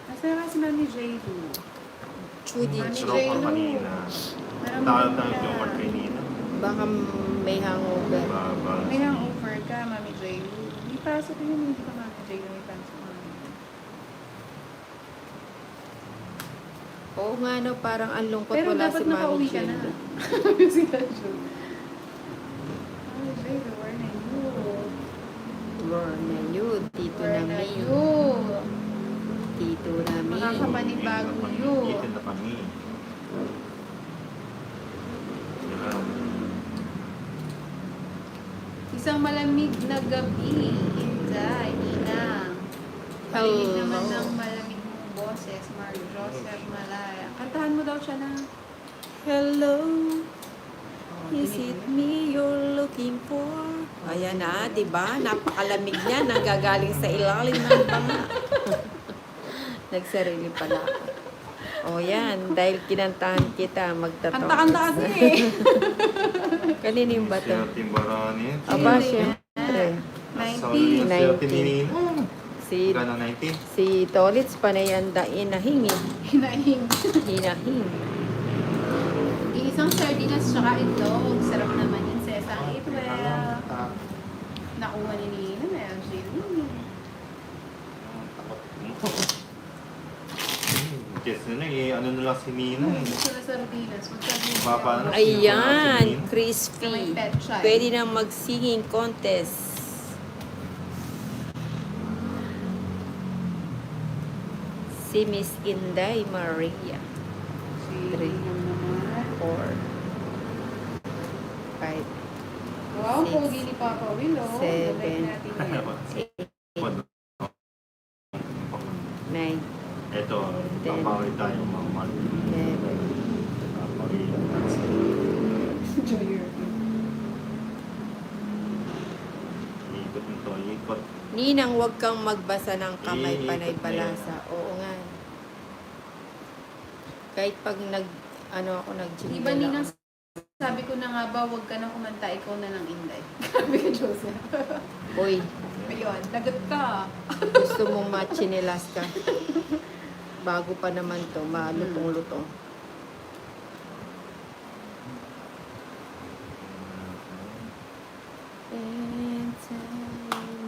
Masaya si Mami J.Lu. Judy Mami J. Pero ako J.Lu. kanina. Naramdaman Tayo ka. yung work kanina. Baka may hangover. May hangover ka, Mami J.Lu. May pasok yun, hindi ka Mami J.Lu. May pasok Mami. Oo nga no, parang ang lungkot Pero wala dapat si Mami nakauwi ka na. Jill. Si Kajo. Mami J.Lu, where na you? Where na yun? Tito Where na na mi. you? Tito na mi. Makakapanibago yun. Dito na kami. Isang malamig na gabi. Inday, Ninang. Marinig naman ng malamig mong boses, Mark Joseph Malaya. Kantahan mo daw siya na. Hello, is dinig it mo me you're looking for? Ayan na, di ba? Napakalamig niya, nanggagaling sa ilalim ng banga. Nagsarili pala ako. O yan, dahil kinantahan kita, magtatapos. Kanta-kanta kasi eh. Kanino yung bato? Sino Timbarani? Aba, Sino syempre. 90. 90. Si, Gana 90? si Tolits, panay anda, inahingin. Hinahing. Hinahing. Isang sardinas tsaka itlog. Sarap naman yun sa isang itwell. Nakuha ni Nina na yung chili. Yes na lang eh. Ano na lang si Nina eh. Gusto na sardinas. Mag-sardinas. Baba na. Ayan, May crispy. pet child. Pwede na mag-singing contest. Si Miss Inday Maria. Three. 4, 5, Wow, 6, pogi ni Papa Willow. 7, Gabay natin yan. 9, Ito, papawin tayo mga mag. 11. Papawin. Enjoy your Ikot nito, ikot. Ninang, huwag kang magbasa ng kamay Ikot panay na balasa. Oo nga. Kahit pag ano ako, nag-jingle Iba Ninang, ako. sabi ko na nga ba, huwag ka na kumanta, ikaw na lang Inday. Sabi ko, Joseph. Uy, Ayun, lagot ka. gusto mong machinilas ka. Bago pa naman to, malutong-lutong.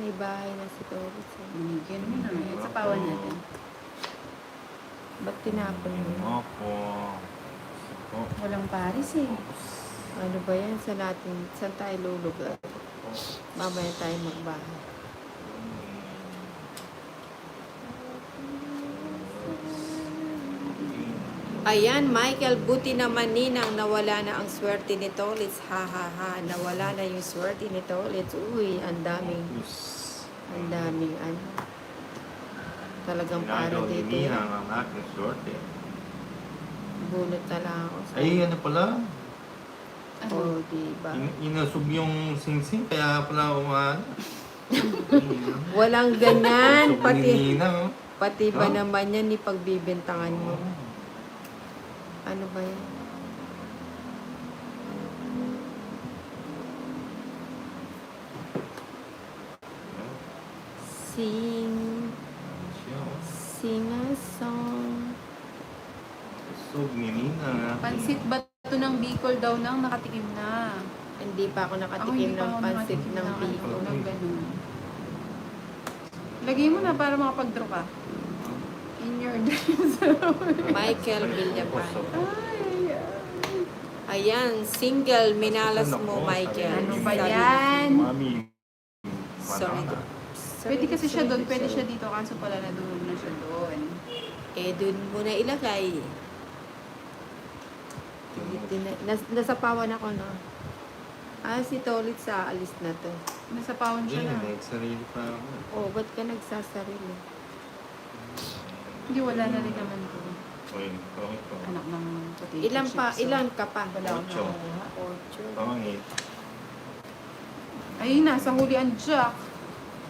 May bahay na si Tobit. Binigyan mo na. Yan sa pawan natin. Ba't tinapon mo? Opo. Opo. Walang Paris eh. Ano ba yan? Saan tayo lulugar? Mamaya tayo magbahay. Ayan, Michael, buti naman Ninang, nawala na ang swerte ni Tolits. Ha ha ha, nawala na yung swerte ni Tolits. Uy, ang daming ano. Talagang para Ginagawa ni dito. Nina ang aking sorte. Bunot na lang ako. Ay, ano pala? Ano? Oh, diba? Inasub yung singsing, kaya pala umano. Walang ganyan. Inasub ni Pati, Nina, oh. pati ba Huh? naman yan ipagbibintangan mo? Ano ba yan? Sing a song. Sub ni Nina. Pansit bato ng Bicol daw nang nakatikim na. Hindi pa ako Ako nakatikim hindi pa ng ako pansit nakatikim ng ng Bicol. ano, ng ganun. Lagay mo na para makapag-draw ka. In your dreams. Michael Villapan. Ay, Ayan, single minalas mo, Michael. ano ba Sabi- yan? Mami. Sorry. Pwede kasi siya doon, pwede siya dito. Kaso pala nadulog na siya doon. Eh, dun mo na ilagay. Nasapawan ako, no? Ah, si Tolit sa alis na to. Nasa pawon Hindi, siya na. nagsarili pa ako. Oh, ba't ka nagsasarili? Hindi, wala na rin naman to. Uy, pangit ko. Anak ng potato Ilan pa? chips, oh. Ilan ka pa? Wala akong Ocho. nakuha. 8. Pangit. Ayun na, sa huli ang Jack.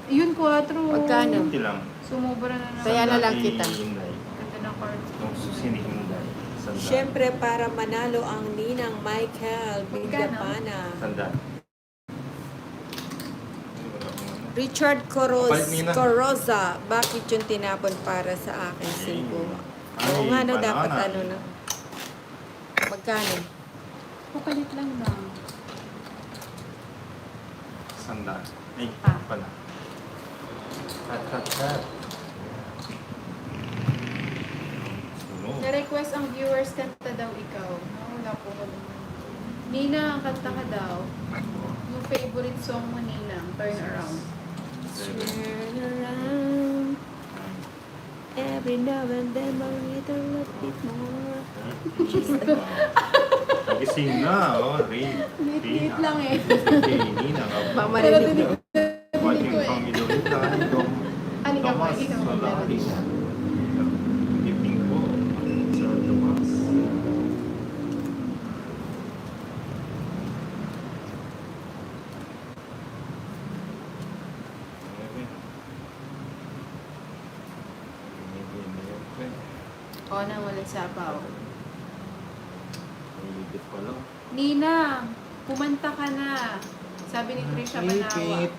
Ayun, 4. Magkano? Hindi lang. Sumubra na naman. Kaya na lang Sandali, kita. Hinday. Ganda ng cards. Nung susinihinday. Sandali. Siyempre, para manalo ang ninang Michael Magkano? Villapana. Sandali. Ay, wala akong ano. Richard Kapalit nila. Coroza, bakit yung tinapon para sa akin? 5. Oo nga, no, banana. dapat ano na. Magkano? Papalit lang lang. Sandaan. Ay, Ah. pala. Cut. Sunog. Na-request ang viewers kanta daw ikaw. No, wala po ko naman. Nina, kanta ka daw. Yung favorite song mo, Nina, Turn Around. 7. Turn around. Every now and then, a little bit more. Nagising na, oh, Ray. Lit-lit lang eh. Nina, Pamarinig ko. Watching from Midorita, Ano ka pa? Thomas, Ikaw ang Solari. melody siya. Gifting ko, Sir Thomas. O, nang walang sapaw. Nilibit pa lang. Nina, kumanta ka na. Sabi ni Trisha Manawa. Lipit.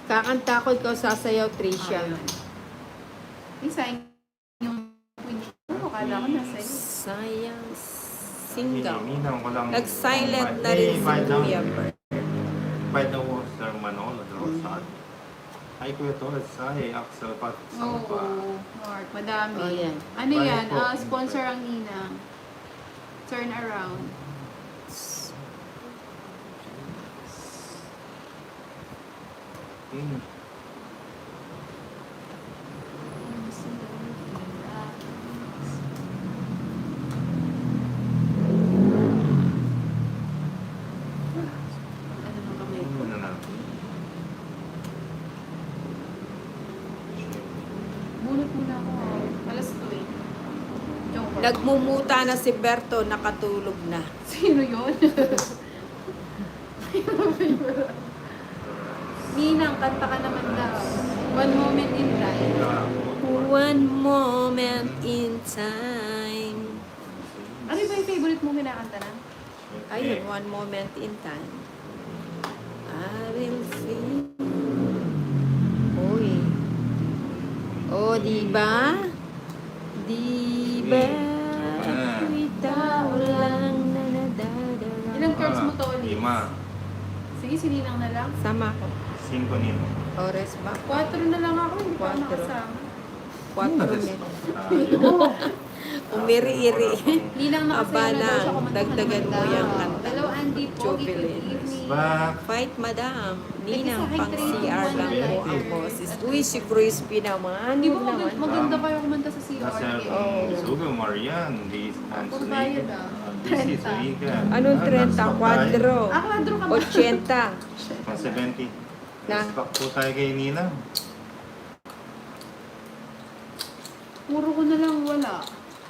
Kakanta ko, ikaw sasayaw, Tricia. Sayang yung pinili ko. Kala ko nasa iyo. Sayang singaw. Hinihinang ko lang. Nag-silent na rin si Kuya Bert. By the way, Sir Manolo Rosado. Ay, Kuya Torres, ay, Axel Pat. Oo, Mark, madami. Oh, yan. Ano Bye yan? po. Sponsor ang Nina. Turn around. Ano mga kamay ko? Muna natin. Bunot muna ako. Alas 2 eh. Joke lang. Nagmumuta na si Berto, nakatulog na. Sino yun? Ninang, kanta ka naman daw. One moment in time. One moment in time. Ano ba yung favorite mo kinakanta na? Ayun, one moment in time. I will see. Uy. Oh, di ba? Di ba? Ikaw lang na nadadara. Ilang cards mo to ulit? 5. Sige, sininang na lang. Sama ko. 5 nito. Ores ba? 4 na lang ako, hindi pa ako 4. nakasama. 4 Tayo. Umiri-iri. Ninang Aba nakasayo na daw lang, siya kumanta dagdagan ka mo naman yung daw. kanta. Hello, Andy po. Jubilee. Good evening. Back. Fight, madam. Ninang Nag-isa kay pang Tracy CR lang Juan po na ang like. boses. Uy, si Crispy naman. Di ba Huwag naman. maganda kayo kumanta sa CR? Nasa Oh. Sugo Marian. This Puro bayad, ah. This is 30. Riga. Anong 30? Quadro. Ah, kwadro ka ba? 80. Pang 70. Na. Back po tayo kay Nina. Puro ko na lang wala.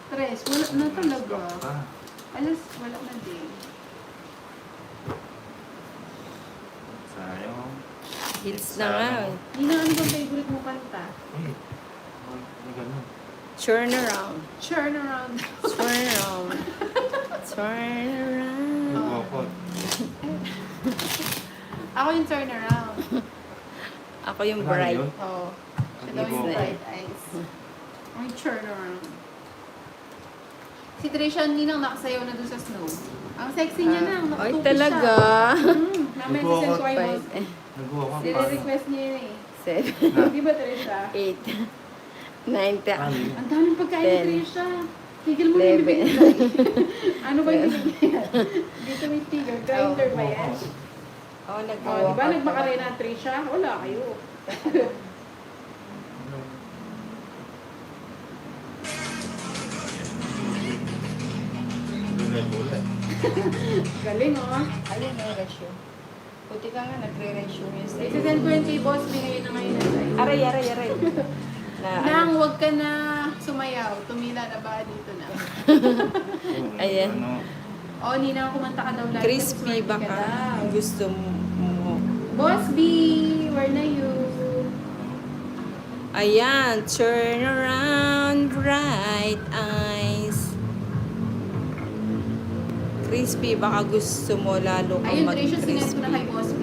3. Wala na talaga. Back pa. Alas, wala na din. Sayang. Hills na nga. Ninang, ano bang favorite mo kanta? Eh, may ganun. Turn around. Turn around. Turn around. Turn around. Nagwapot. Ako yung turn around. Ako yung Wala bright. yun. Oo. Siya daw yung Nice. bright eyes. Ako yung turn around. Si Trisha, ninang nakasayaw na dun sa snow. Ang sexy niya na. Ay, Nakatupi talaga. siya. Namin si Nagbuhok Sensoy pa. Boss. Nagwapot. Nire-request niya yun eh. 7, Di ba, Trisha? 8, 9, 10. Ang daming pagkain ni 10, Trisha. Tigil mo yung 11. bibigay. Ano ba yung bibigay? Dito may tigil. Grinder ba yan? Oh, Oh, di nagbawa ba nagmakarena ang Trisha? Wala kayo. Bulay-bulay. Galing oh. Alin na ratio? Puti ka nga, nagre-ratio yun sa Isasend ko yung kay boss. Bigay na ngayon na sa'yo. Aray, aray, aray. Na, Nang, huwag ka na sumayaw. Tumila na ba dito na? Ayan. Ano, Oh, Nina, kumanta ka daw lagi. crispy Swerte ka baka daw. gusto mo. Boss B, where na you? Ayan, turn around, bright eyes. Crispy, baka gusto mo lalo kang Ayun, Trisha, sinend ko mag-crispy. na kay Boss B.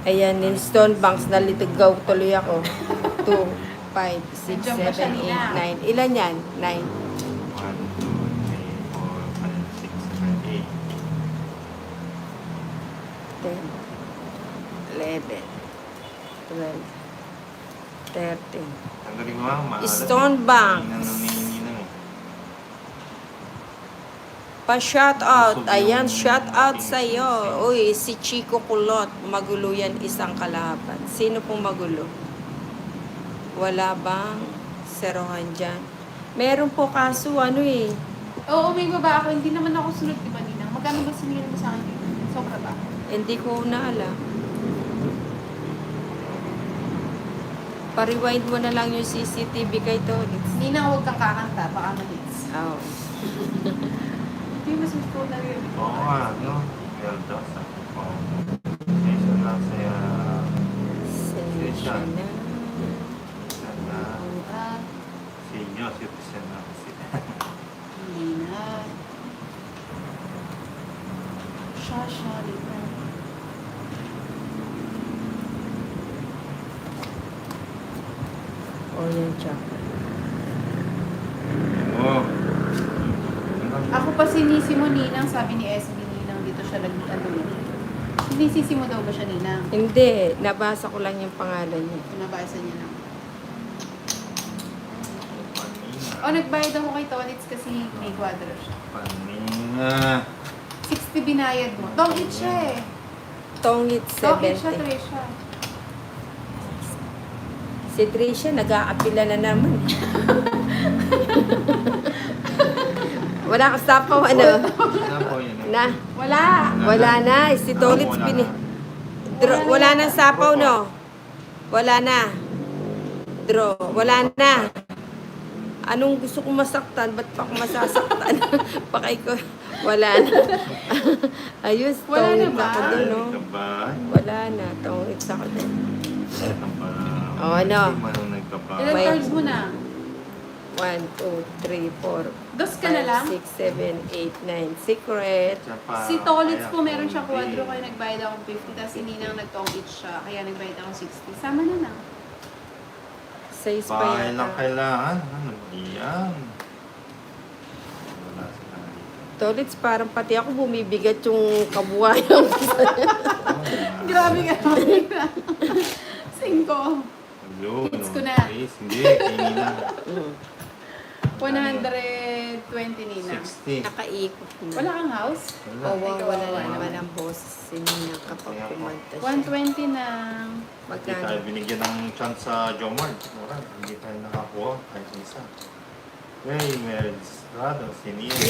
Ayan, in stone banks, nalitigaw tuloy ako. 2, 5, 6, Nandiyan ba siya, 7, Nina? 8, 9. Ilan yan? 9. 1, 2, 3, 4, 5, 6, 7, 8. 10, 11, 12, 13. Tanggalin mo ang maalat. Stone banks. Ninang eh. Pa-shout out. Ayan, shout out sa'yo. Uy, si Chico Kulot. Magulo yan isang kalaban. Sino pong magulo? Wala bang serohan dyan? Meron po kaso ano eh. Oo, may baba ako. Hindi naman ako sunod, di ba, Ninang? Magkano ba sinigil mo sa akin? Sobra ba? Hindi ko na alam. Pa-rewind mo na lang yung CCTV kay Tolitz. Ninang, huwag kang kakanta. Baka ma-hits. Oh. Hindi mas gusto na rin. Oo nga, no? Weldo, sabi ko. Isa lang saya. Sensya na. Sana Ah, senior citizen na kasi. hindi na. Shasha, dito. O yan siya. Oo. Ako pa sinisi mo, Ninang, sabi ni SB Ninang, dito siya nag-ano. Sinisisi mo daw ba siya, Ninang? Hindi, nabasa ko lang yung pangalan niya. Nabasa niya lang. Panina. O, nagbayad ako kay Tonitz kasi may kwadro siya. Panina. 60 binayad mo. Tongit siya eh. Tongit Tongit siya, 70. Tresha. Si Tricia, nag-aapila na naman. Wala kang sapaw, ano? Saan po yun? Na, Wala. wala na. Si Tolitz, Wala bini... na. Wala nang sapaw, no? Wala na. Draw. Wala na. Anong gusto kong masaktan? Ba't pa ako masasaktan? Pakay ko. Wala na. Ayos, Wala na tongit ba? ako doon, no? Nagkabay. Wala na. Tongit ako doon. Nagkabay. Oh, ano? Hindi man nung nagkabay. Ilan Wait. cards mo na? 1, 2, 3, 4, Dos ka na lang? 6, 7, 8, 9. Secret. Si Tolitz po meron siya kwadro kaya nagbayad ako 50 tapos si Ninang nagtong-it siya kaya nagbayad ako 60. Sama na lang. 6 pa Bahay lang yata. kailangan. Ano yan? Wala sila dito. Tolitz, parang pati ako bumibigat yung kabuhayan. Grabe ka naman. 5. Hello, Hits ko no, na. please. Hindi, tingin na. 120 Ninang. 60. Nakaikot na. Wala kang house? Wala. Wala na naman ang boss sinina kapag kumanta siya. 120 na. Hindi tayo Magkano? binigyan ng chance sa Jomar. Wala, hindi tayo nakakuha kahit isa. Hey, Mel Estrada, si Nia.